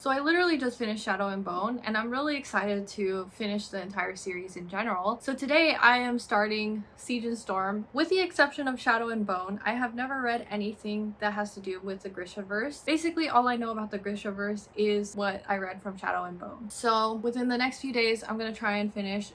So I literally just finished Shadow and Bone, and I'm really excited to finish the entire series in general. So today I am starting Siege and Storm. With the exception of Shadow and Bone, I have never read anything that has to do with the Grishaverse. Basically, all I know about the Grishaverse is what I read from Shadow and Bone. So within the next few days, I'm going to try and finish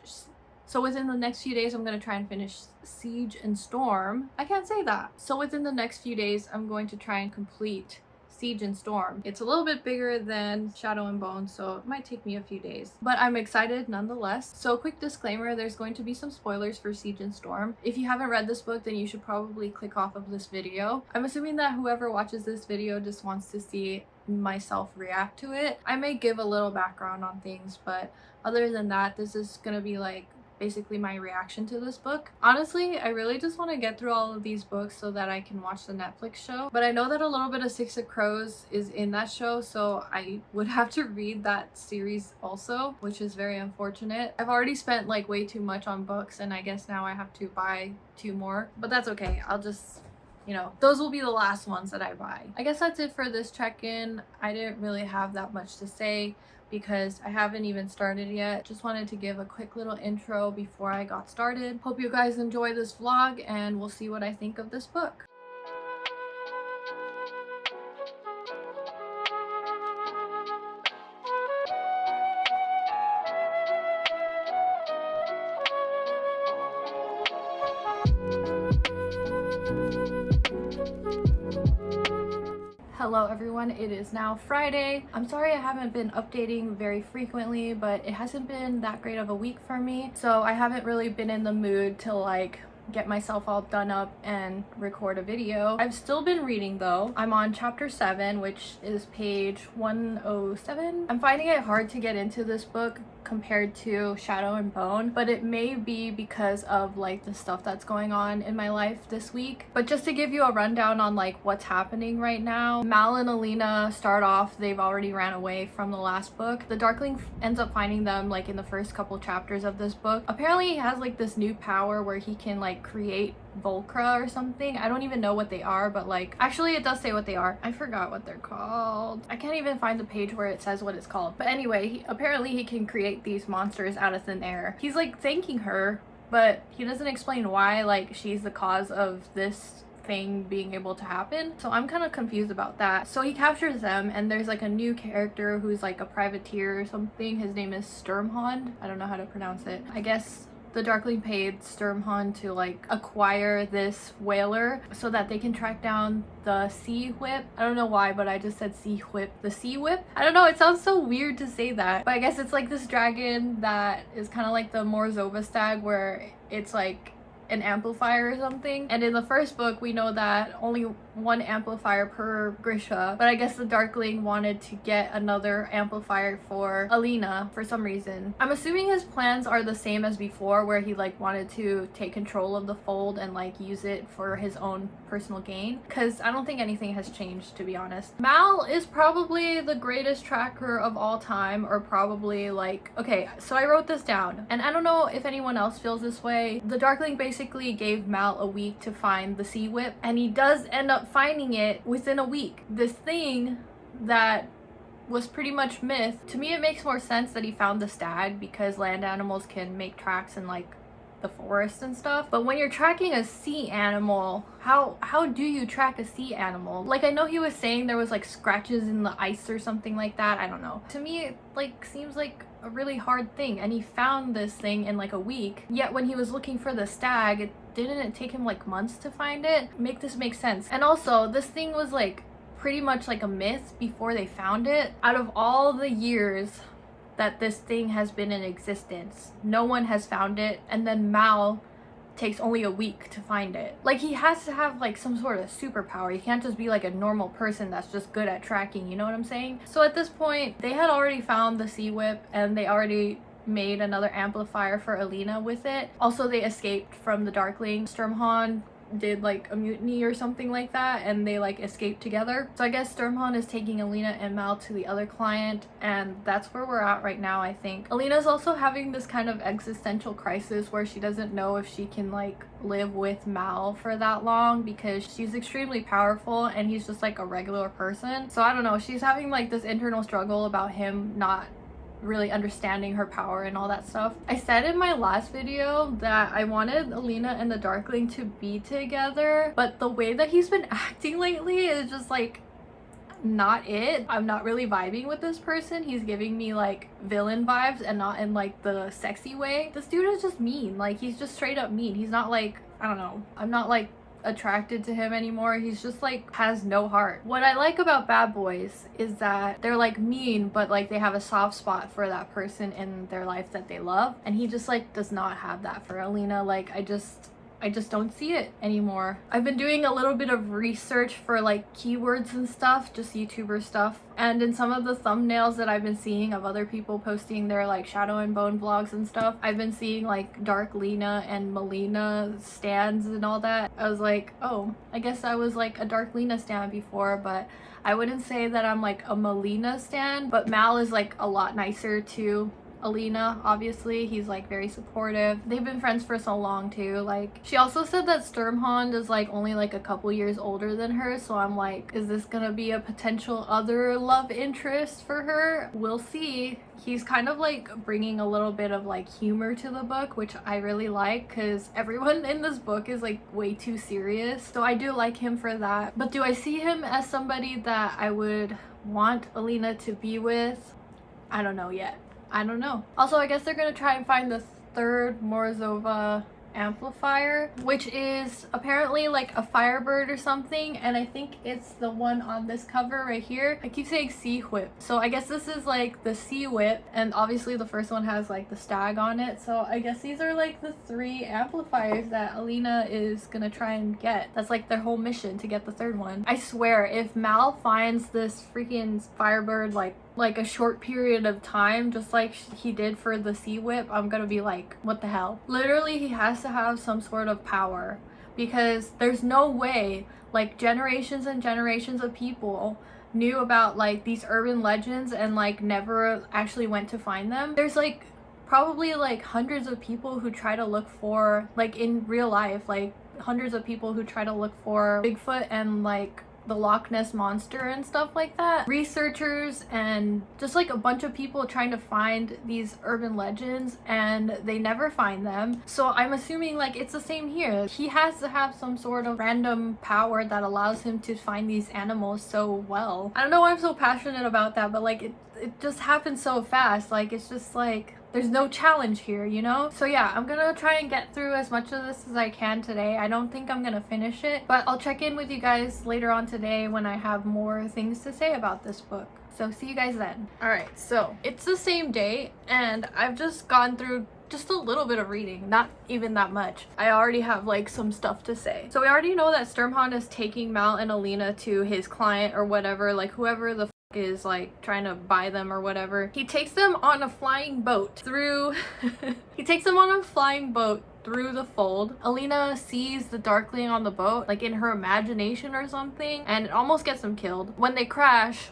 Siege and Storm. I can't say that. So within the next few days, I'm going to try and complete Siege and Storm. It's a little bit bigger than Shadow and Bone, so it might take me a few days, but I'm excited nonetheless. So quick disclaimer, there's going to be some spoilers for Siege and Storm. If you haven't read this book, then you should probably click off of this video. I'm assuming that whoever watches this video just wants to see myself react to it. I may give a little background on things, but other than that, this is gonna be like basically my reaction to this book. Honestly, I really just want to get through all of these books so that I can watch the Netflix show, but I know that a little bit of Six of Crows is in that show, so I would have to read that series also, which is very unfortunate. I've already spent like way too much on books, and I guess now I have to buy 2 more, but that's okay. I'll just, you know, those will be the last ones that I buy. I guess that's it for this check-in. I didn't really have that much to say because I haven't even started yet. Just wanted to give a quick little intro before I got started. Hope you guys enjoy this vlog, and we'll see what I think of this book. Hello everyone, it is now Friday. I'm sorry I haven't been updating very frequently, but it hasn't been that great of a week for me, so I haven't really been in the mood to like get myself all done up and record a video. I've still been reading though. I'm on chapter 7, which is page 107. I'm finding it hard to get into this book compared to Shadow and Bone, but it may be because of like the stuff that's going on in my life this week. But just to give you a rundown on like what's happening right now, Mal and Alina start off, they've already ran away from the last book. The Darkling ends up finding them like in the first couple chapters of this book. Apparently he has like this new power where he can like create Volcra or something. I don't even know what they are, but like actually it does say what they are. I forgot what they're called. I can't even find the page where it says what it's called. But anyway, apparently he can create these monsters out of thin air. He's like thanking her, but he doesn't explain why like she's the cause of this thing being able to happen. So I'm kind of confused about that. So he captures them, and there's like a new character who's like a privateer or something. His name is Sturmhond. I don't know how to pronounce it. I guess the Darkling paid Sturmhond to like acquire this whaler so that they can track down the Sea Whip. I don't know why, but I just said Sea Whip. The Sea Whip? I don't know, it sounds so weird to say that, but I guess it's like this dragon that is kind of like the Morzova stag, where it's like an amplifier or something. And in the first book we know that only 1 amplifier per Grisha, but I guess the Darkling wanted to get another amplifier for Alina for some reason. I'm assuming his plans are the same as before, where he like wanted to take control of the fold and like use it for his own personal gain, because I don't think anything has changed, to be honest. Mal is probably the greatest tracker of all time, or probably like, okay, so I wrote this down and I don't know if anyone else feels this way. The Darkling basically gave Mal a week to find the Sea Whip, and he does end up finding it within a week. This thing that was pretty much myth, to me it makes more sense that he found the stag, because land animals can make tracks in like the forest and stuff. But when you're tracking a sea animal, how do you track a sea animal? Like, I know he was saying there was like scratches in the ice or something like that. I don't know. To me it like seems like a really hard thing, and he found this thing in like a week. Yet when he was looking for the stag, didn't it take him like months to find it? Make this make sense. And also, this thing was like pretty much like a myth before they found it. Out of all the years that this thing has been in existence, no one has found it, and then Mal takes only a week to find it. Like, he has to have like some sort of superpower. He can't just be like a normal person that's just good at tracking, you know what I'm saying? So at this point they had already found the Sea Whip, and they already made another amplifier for Alina with it. Also, they escaped from the Darkling. Sturmhond did like a mutiny or something like that, and they like escaped together. So I guess Sturmhond is taking Alina and Mal to the other client, and that's where we're at right now. I think Alina's also having this kind of existential crisis where she doesn't know if she can like live with Mal for that long, because she's extremely powerful and he's just like a regular person. So I don't know, she's having like this internal struggle about him not really understanding her power and all that stuff. I said in my last video that I wanted Alina and the Darkling to be together, but the way that he's been acting lately is just like not it. I'm not really vibing with this person. He's giving me like villain vibes, and not in like the sexy way. This dude is just mean. Like, he's just straight up mean. He's not like, I don't know, I'm not like attracted to him anymore. He's just like has no heart. What I like about bad boys is that they're like mean, but like they have a soft spot for that person in their life that they love, and he just like does not have that for Alina. Like, I just don't see it anymore. I've been doing a little bit of research for like keywords and stuff, just YouTuber stuff, and in some of the thumbnails that I've been seeing of other people posting their like Shadow and Bone vlogs and stuff, I've been seeing like Dark Lena and Melina stands and all that. I was like, oh, I guess I was like a Dark Lena stan before, but I wouldn't say that I'm like a Melina stan. But Mal is like a lot nicer to Alina, obviously. He's like very supportive. They've been friends for so long too. Like, she also said that Sturmhond is like only like a couple years older than her, so I'm like, is this gonna be a potential other love interest for her? We'll see. He's kind of like bringing a little bit of like humor to the book, which I really like, because everyone in this book is like way too serious, so I do like him for that. But do I see him as somebody that I would want Alina to be with? I don't know yet. I don't know. Also, I guess they're gonna try and find the third Morozova amplifier, which is apparently like a firebird or something, and I think it's the one on this cover right here. I keep saying sea whip, so I guess this is like the sea whip, and obviously the first one has like the stag on it, so I guess these are like the 3 amplifiers that Alina is gonna try and get. That's like their whole mission, to get the third one. I swear, if Mal finds this freaking firebird like a short period of time, just like he did for the sea whip, I'm gonna be like, what the hell? Literally, he has to have some sort of power, because there's no way like generations and generations of people knew about like these urban legends and like never actually went to find them. There's like probably like hundreds of people who try to look for, like in real life, like hundreds of people who try to look for Bigfoot and like the Loch Ness monster and stuff like that. Researchers and just like a bunch of people trying to find these urban legends, and they never find them. So I'm assuming like it's the same here. He has to have some sort of random power that allows him to find these animals so well. I don't know why I'm so passionate about that, but like it just happens so fast. Like, it's just like there's no challenge here, you know? So yeah, I'm gonna try and get through as much of this as I can today. I don't think I'm gonna finish it, but I'll check in with you guys later on today when I have more things to say about this book. So see you guys then. Alright, so it's the same day, and I've just gone through just a little bit of reading, not even that much. I already have like some stuff to say. So we already know that Sturmhond is taking Mal and Alina to his client or whatever, like whoever the is like trying to buy them or whatever. He takes them on a flying boat through he takes them on a flying boat through the fold. Alina sees the Darkling on the boat, like in her imagination or something, and it almost gets them killed. When they crash,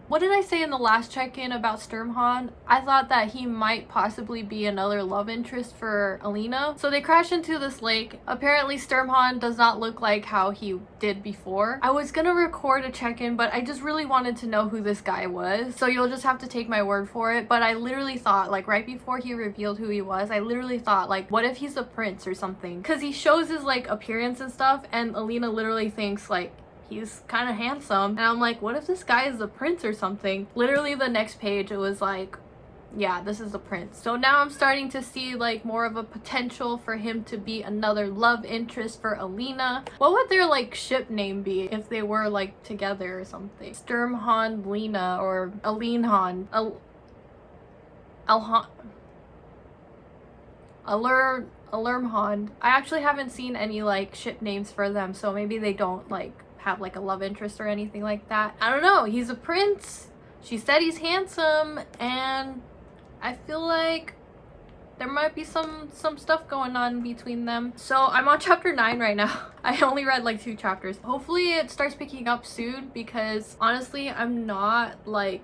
what did I say in the last check-in about Sturmhond? I thought that he might possibly be another love interest for Alina. So they crash into this lake. Apparently Sturmhond does not look like how he did before. I was gonna record a check-in, but I just really wanted to know who this guy was. So you'll just have to take my word for it. But I literally thought, like right before he revealed who he was, I literally thought like, what if he's a prince or something? Because he shows his like appearance and stuff, and Alina literally thinks like, he's kind of handsome, and I'm like, what if this guy is a prince or something? Literally the next page it was like, yeah, this is the prince. So now I'm starting to see like more of a potential for him to be another love interest for Alina. What would their like ship name be if they were like together or something? Sturmhond Lena, or Alinhond, Alurmhond. I actually haven't seen any like ship names for them, so maybe they don't like have like a love interest or anything like that. I don't know. He's a prince. She said he's handsome, and I feel like there might be some stuff going on between them. So I'm on chapter 9 right now. I only read like 2 chapters. Hopefully it starts picking up soon, because honestly I'm not like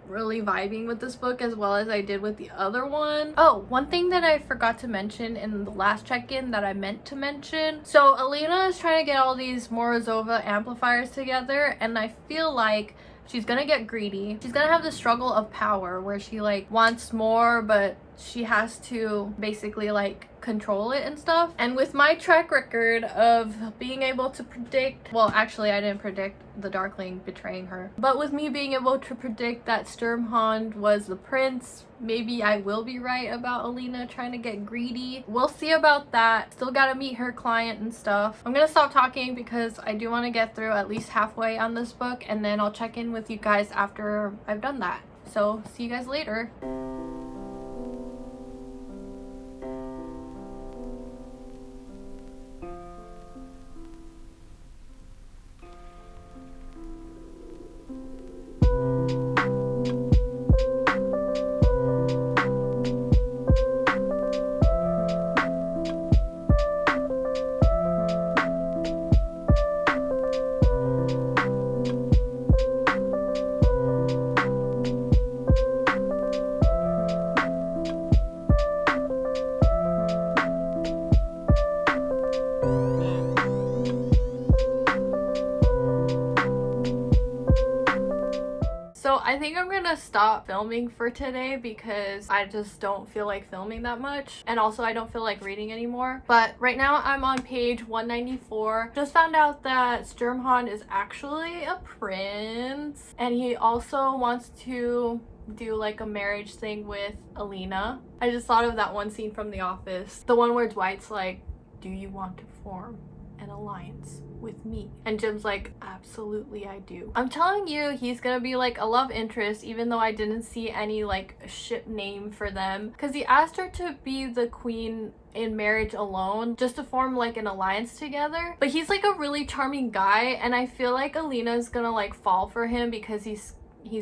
really vibing with this book as well as I did with the other one. Oh, one thing that I forgot to mention in the last check-in that I meant to mention. So Alina is trying to get all these Morozova amplifiers together, and I feel like she's gonna get greedy. She's gonna have the struggle of power where she like wants more, but she has to basically like control it and stuff. And with my track record of being able to predict, well actually I didn't predict the Darkling betraying her, but with me being able to predict that Sturmhond was the prince, maybe I will be right about Alina trying to get greedy. We'll see about that. Still gotta meet her client and stuff. I'm gonna stop talking because I do want to get through at least halfway on this book, and then I'll check in with you guys after I've done that. So see you guys later. So I think I'm gonna stop filming for today because I just don't feel like filming that much, and also I don't feel like reading anymore. But right now I'm on page 194. Just found out that Sturmhond is actually a prince, and he also wants to do like a marriage thing with Alina. I just thought of that one scene from The Office, the one where Dwight's like, do you want to form an alliance with me? And Jim's like, absolutely I do. I'm telling you, he's gonna be like a love interest, even though I didn't see any like ship name for them, because he asked her to be the queen in marriage alone, just to form like an alliance together. But he's like a really charming guy, and I feel like Alina's gonna like fall for him because he's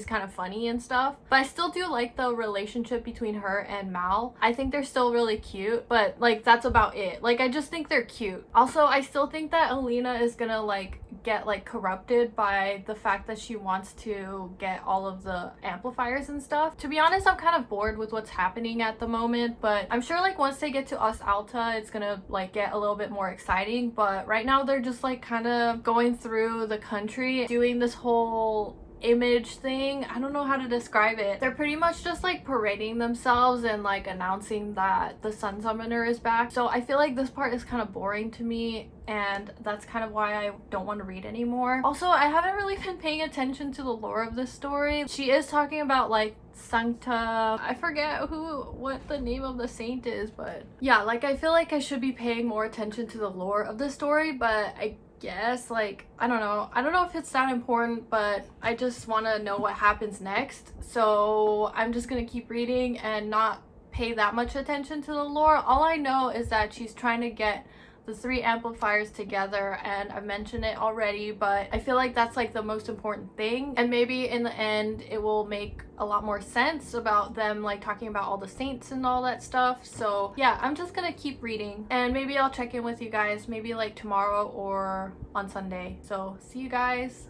kind of funny and stuff. But I still do like the relationship between her and Mal. I think they're still really cute, but like that's about it. Like I just think they're cute. Also, I still think that Alina is gonna like get like corrupted by the fact that she wants to get all of the amplifiers and stuff. To be honest, I'm kind of bored with what's happening at the moment, but I'm sure like once they get to Os Alta, it's gonna like get a little bit more exciting. But right now they're just like kind of going through the country doing this whole image thing. I don't know how to describe it. They're pretty much just like parading themselves and like announcing that the Sun Summoner is back. So I feel like this part is kind of boring to me, and that's kind of why I don't want to read anymore. Also, I haven't really been paying attention to the lore of this story. She is talking about like Sancta, I forget what the name of the saint is, but yeah, like I feel like I should be paying more attention to the lore of the story, but I guess like I don't know if it's that important, but I just want to know what happens next. So I'm just gonna keep reading and not pay that much attention to the lore. All I know is that she's trying to get the 3 amplifiers together, and I've mentioned it already, but I feel like that's like the most important thing, and maybe in the end it will make a lot more sense about them like talking about all the saints and all that stuff. So yeah, I'm just gonna keep reading, and maybe I'll check in with you guys maybe like tomorrow or on Sunday. So see you guys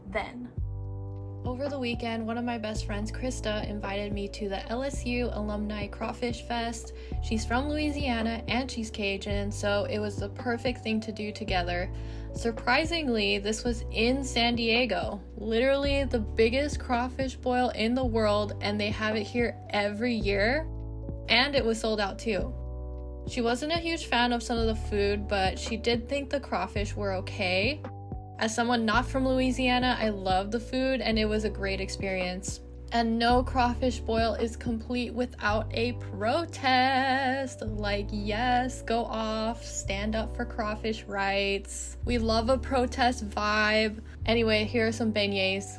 then. Over the weekend, one of my best friends, Krista, invited me to the LSU Alumni Crawfish Fest. She's from Louisiana and she's Cajun, so it was the perfect thing to do together. Surprisingly, this was in San Diego, literally the biggest crawfish boil in the world, and they have it here every year, and it was sold out too. She wasn't a huge fan of some of the food, but she did think the crawfish were okay. As someone not from Louisiana, I love the food and it was a great experience. And no crawfish boil is complete without a protest. Like, yes, go off, stand up for crawfish rights. We love a protest vibe. Anyway, here are some beignets.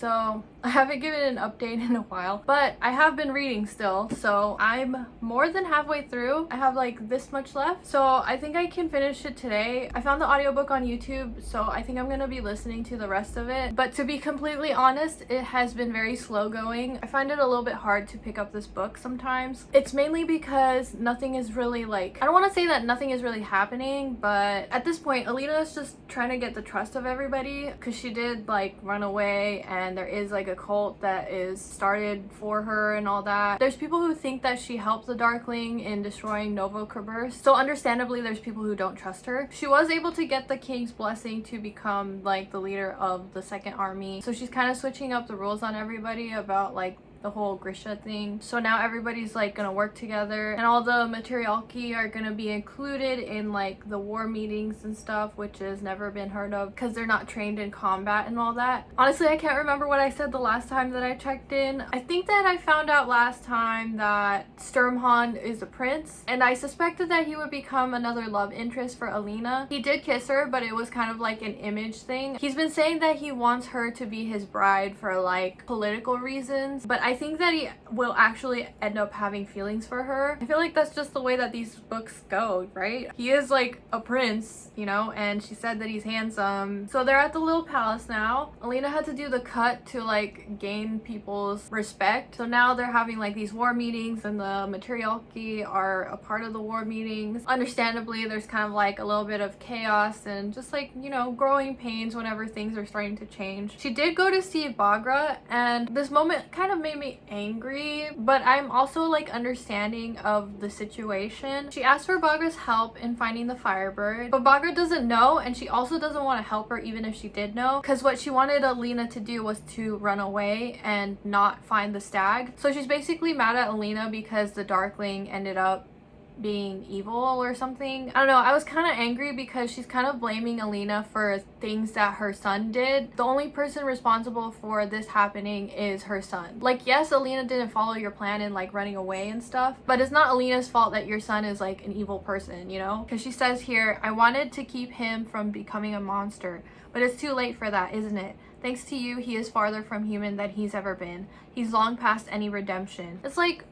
so I haven't given an update in a while, but I have been reading still, so I'm more than halfway through. I have like this much left, so I think I can finish it today. I found the audiobook on YouTube, so I think I'm gonna be listening to the rest of it, but to be completely honest, it has been very slow going. I find it a little bit hard to pick up this book sometimes. It's mainly because nothing is really like, I don't want to say that nothing is really happening, but at this point Alina is just trying to get the trust of everybody, because she did like run away and there is like a cult that is started for her and all that. There's people who think that she helped the Darkling in destroying Grishaverse, so understandably there's people who don't trust her. She was able to get the king's blessing to become like the leader of the second army, so she's kind of switching up the rules on everybody about like the whole Grisha thing. So now everybody's like gonna work together, and all the materialki are gonna be included in like the war meetings and stuff, which has never been heard of because they're not trained in combat and all that. Honestly, I can't remember what I said the last time that I checked in. I think that I found out last time that Sturmhond is a prince, and I suspected that he would become another love interest for Alina. He did kiss her, but it was kind of like an image thing. He's been saying that he wants her to be his bride for like political reasons, but I think that he will actually end up having feelings for her. I feel like that's just the way that these books go, right? He is like a prince, you know, and she said that he's handsome. So they're at the little palace now. Alina had to do the cut to like gain people's respect. So now they're having like these war meetings, and the materialki are a part of the war meetings. Understandably, there's kind of like a little bit of chaos and just like, you know, growing pains whenever things are starting to change. She did go to see Bagra, and this moment kind of made me angry, but I'm also like understanding of the situation. She asked for Bagra's help in finding the Firebird, but Bagra doesn't know, and she also doesn't want to help her even if she did know, because what she wanted Alina to do was to run away and not find the stag. So she's basically mad at Alina because the Darkling ended up being evil or something. I don't know, I was kind of angry because she's kind of blaming Alina for things that her son did. The only person responsible for this happening is her son. Like, yes, Alina didn't follow your plan in like running away and stuff, but it's not Alina's fault that your son is like an evil person, you know? Because she says here, I wanted to keep him from becoming a monster, but it's too late for that, isn't it? Thanks to you, he is farther from human than he's ever been. He's long past any redemption. It's like,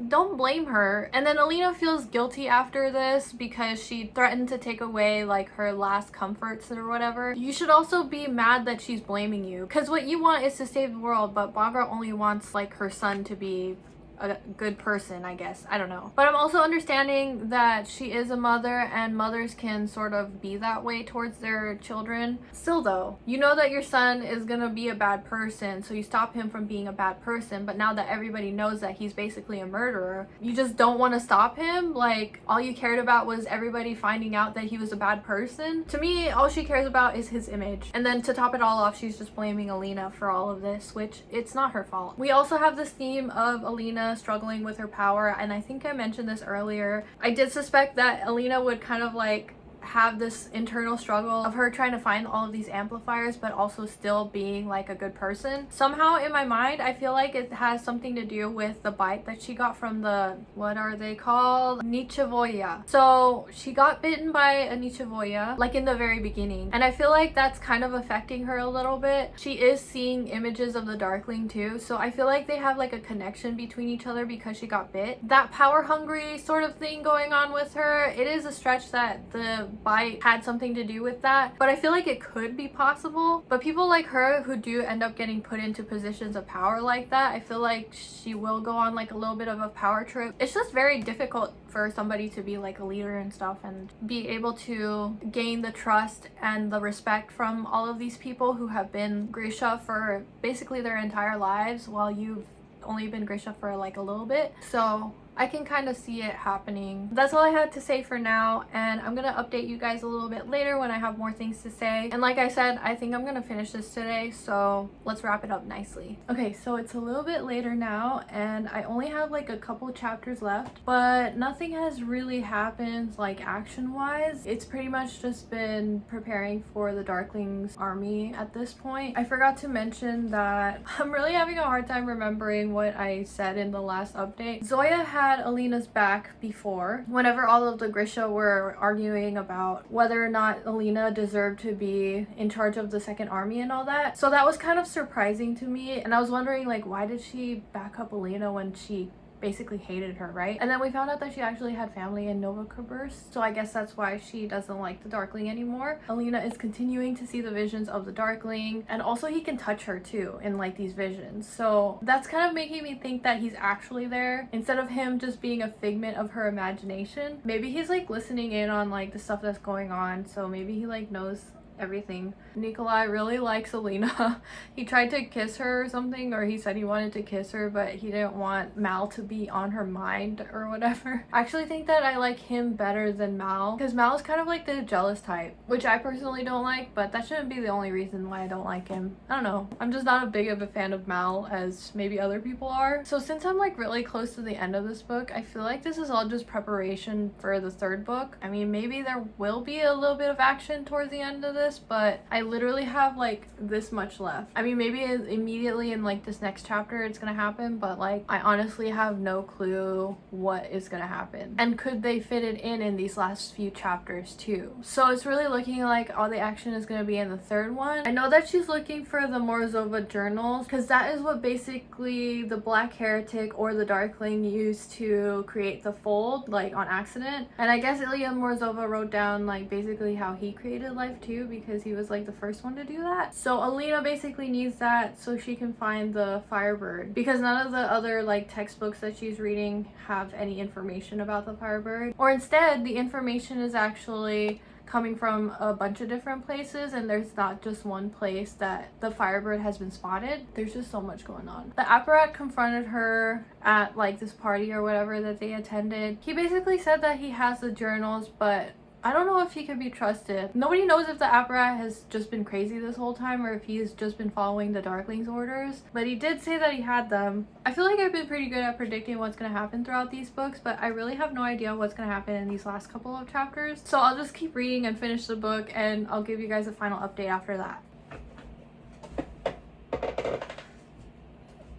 don't blame her. And then Alina feels guilty after this because she threatened to take away like her last comforts or whatever. You should also be mad that she's blaming you, because what you want is to save the world, but Bagra only wants like her son to be a good person, I guess. I don't know. But I'm also understanding that she is a mother, and mothers can sort of be that way towards their children. Still though, you know that your son is gonna be a bad person, so you stop him from being a bad person, but now that everybody knows that he's basically a murderer, you just don't want to stop him? Like, all you cared about was everybody finding out that he was a bad person? To me, all she cares about is his image. And then to top it all off, she's just blaming Alina for all of this, which it's not her fault. We also have this theme of Alina struggling with her power, and I think I mentioned this earlier. I did suspect that Alina would kind of like have this internal struggle of her trying to find all of these amplifiers but also still being like a good person. Somehow in my mind I feel like it has something to do with the bite that she got from the, what are they called, Nichevoya. So she got bitten by a Nichevoya like in the very beginning, and I feel like that's kind of affecting her a little bit. She is seeing images of the Darkling too, so I feel like they have like a connection between each other because she got bit. That power hungry sort of thing going on with her, it is a stretch that the bite had something to do with that, but I feel like it could be possible. But people like her who do end up getting put into positions of power like that, I feel like she will go on like a little bit of a power trip. It's just very difficult for somebody to be like a leader and stuff and be able to gain the trust and the respect from all of these people who have been Grisha for basically their entire lives, while you've only been Grisha for like a little bit. So I can kind of see it happening. That's all I had to say for now, and I'm gonna update you guys a little bit later when I have more things to say. And like I said, I think I'm gonna finish this today, so let's wrap it up nicely. Okay, so it's a little bit later now, and I only have like a couple chapters left, but nothing has really happened like action-wise. It's pretty much just been preparing for the Darkling's army at this point. I forgot to mention that I'm really having a hard time remembering what I said in the last update. Zoya had had Alina's back before, whenever all of the Grisha were arguing about whether or not Alina deserved to be in charge of the second army and all that. So that was kind of surprising to me, and I was wondering, like, why did she back up Alina when she basically hated her, right? And then we found out that she actually had family in Grishaverse, so I guess that's why she doesn't like the Darkling anymore. Alina is continuing to see the visions of the Darkling, and also he can touch her too in like these visions, so that's kind of making me think that he's actually there instead of him just being a figment of her imagination. Maybe he's like listening in on like the stuff that's going on, so maybe he like knows everything. Nikolai really likes Alina. He tried to kiss her or something, or he said he wanted to kiss her, but he didn't want Mal to be on her mind or whatever. I actually think that I like him better than Mal, because Mal is kind of like the jealous type, which I personally don't like, but that shouldn't be the only reason why I don't like him. I don't know. I'm just not as big of a fan of Mal as maybe other people are. So since I'm like really close to the end of this book, I feel like this is all just preparation for the third book. I mean, maybe there will be a little bit of action towards the end of this, but I literally have like this much left. I mean, maybe immediately in like this next chapter it's gonna happen, but like I honestly have no clue what is gonna happen, and could they fit it in these last few chapters too. So it's really looking like all the action is gonna be in the third one. I know that she's looking for the Morozova journals, because that is what basically the Black Heretic or the Darkling used to create the fold, like on accident. And I guess Ilya Morozova wrote down like basically how he created life too, because he was like the first one to do that. So Alina basically needs that so she can find the Firebird, because none of the other like textbooks that she's reading have any information about the Firebird, or instead the information is actually coming from a bunch of different places, and there's not just one place that the Firebird has been spotted. There's just so much going on. The Apparat confronted her at like this party or whatever that they attended. He basically said that he has the journals, but I don't know if he can be trusted. Nobody knows if the Apparat has just been crazy this whole time, or if he's just been following the Darkling's orders, but he did say that he had them. I feel like I've been pretty good at predicting what's going to happen throughout these books, but I really have no idea what's going to happen in these last couple of chapters. So I'll just keep reading and finish the book, and I'll give you guys a final update after that.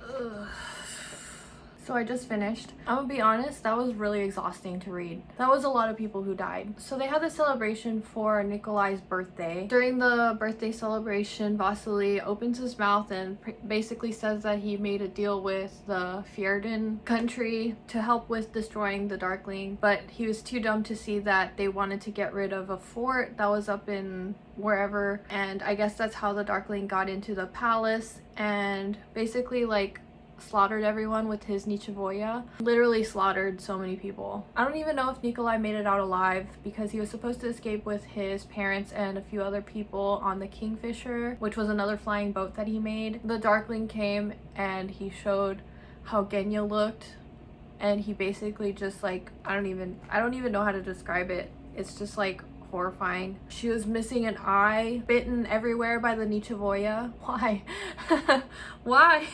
Ugh. So I just finished. I'm gonna be honest, that was really exhausting to read. That was a lot of people who died. So they had the celebration for Nikolai's birthday. During the birthday celebration, Vasily opens his mouth and basically says that he made a deal with the Fjerdan country to help with destroying the Darkling, but he was too dumb to see that they wanted to get rid of a fort that was up in wherever, and I guess that's how the Darkling got into the palace and basically like slaughtered everyone with his Nichevoya. Literally slaughtered so many people. I don't even know if Nikolai made it out alive, because he was supposed to escape with his parents and a few other people on the Kingfisher, which was another flying boat that he made. The Darkling came and he showed how Genya looked, and he basically just like, I don't even know how to describe it. It's just like horrifying. She was missing an eye, bitten everywhere by the Nichevoya. Why? Why?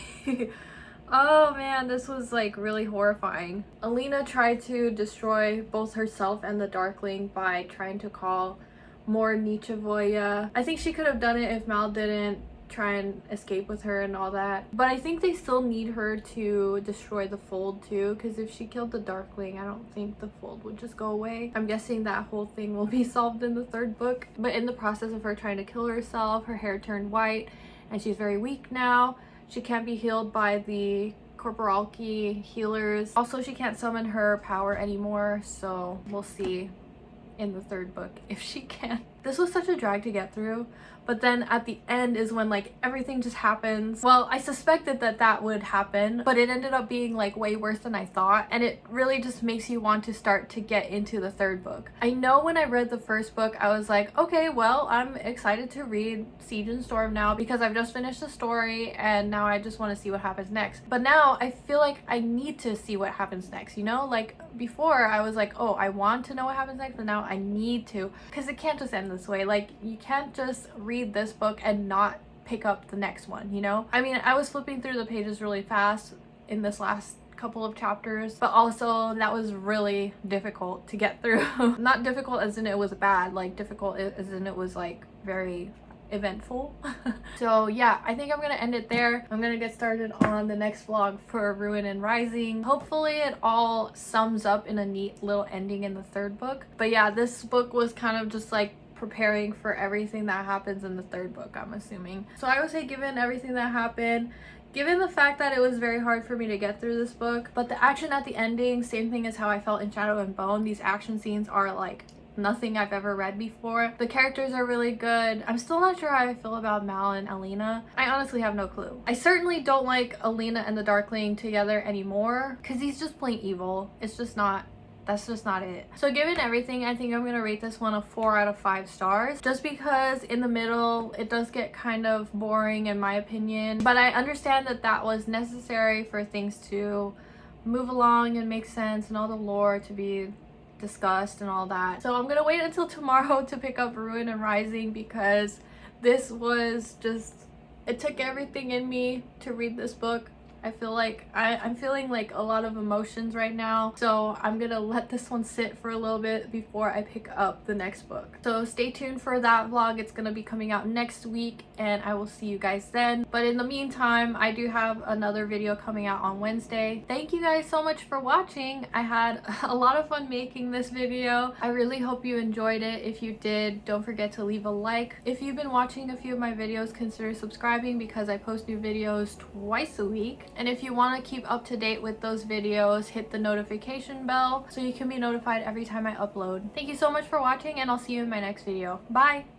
Oh man, this was like really horrifying. Alina tried to destroy both herself and the Darkling by trying to call more Nichevoya. I think she could have done it if Mal didn't try and escape with her and all that. But I think they still need her to destroy the fold too, because if she killed the Darkling, I don't think the fold would just go away. I'm guessing that whole thing will be solved in the third book. But in the process of her trying to kill herself, her hair turned white and she's very weak now. She can't be healed by the Corporalki healers. Also, she can't summon her power anymore, so we'll see in the third book if she can. This was such a drag to get through, but then at the end is when like everything just happens. Well, I suspected that that would happen, but it ended up being like way worse than I thought, and it really just makes you want to start to get into the third book. I know when I read the first book I was like, okay, well, I'm excited to read Siege and Storm now because I've just finished the story and now I just want to see what happens next. But now I feel like I need to see what happens next, you know? Like before I was like, oh, I want to know what happens next, but now I need to, because it can't just end this way. Like you can't just read this book and not pick up the next one, you know? I mean, I was flipping through the pages really fast in this last couple of chapters, but also that was really difficult to get through. Not difficult as in it was bad, like difficult as in it was like very, eventful. So yeah, I think I'm gonna end it there. I'm gonna get started on the next vlog for Ruin and Rising. Hopefully it all sums up in a neat little ending in the third book. But yeah, this book was kind of just like preparing for everything that happens in the third book, I'm assuming. So I would say, given everything that happened, given the fact that it was very hard for me to get through this book, but the action at the ending, same thing as how I felt in Shadow and Bone. These action scenes are like nothing I've ever read before. The characters are really good. I'm still not sure how I feel about Mal and Alina. I honestly have no clue. I certainly don't like Alina and the Darkling together anymore because he's just plain evil. It's just not, that's just not it. So given everything, I think I'm gonna rate this one a 4 out of 5 stars, just because in the middle it does get kind of boring in my opinion, but I understand that that was necessary for things to move along and make sense and all the lore to be discussed and all that. So I'm gonna wait until tomorrow to pick up Ruin and Rising, because this was just, it took everything in me to read this book. I feel like I'm feeling like a lot of emotions right now, so I'm gonna let this one sit for a little bit before I pick up the next book. So stay tuned for that vlog. It's gonna be coming out next week and I will see you guys then. But in the meantime, I do have another video coming out on Wednesday. Thank you guys so much for watching. I had a lot of fun making this video. I really hope you enjoyed it. If you did, don't forget to leave a like. If you've been watching a few of my videos, consider subscribing because I post new videos twice a week. And if you want to keep up to date with those videos, hit the notification bell so you can be notified every time I upload. Thank you so much for watching, and I'll see you in my next video. Bye!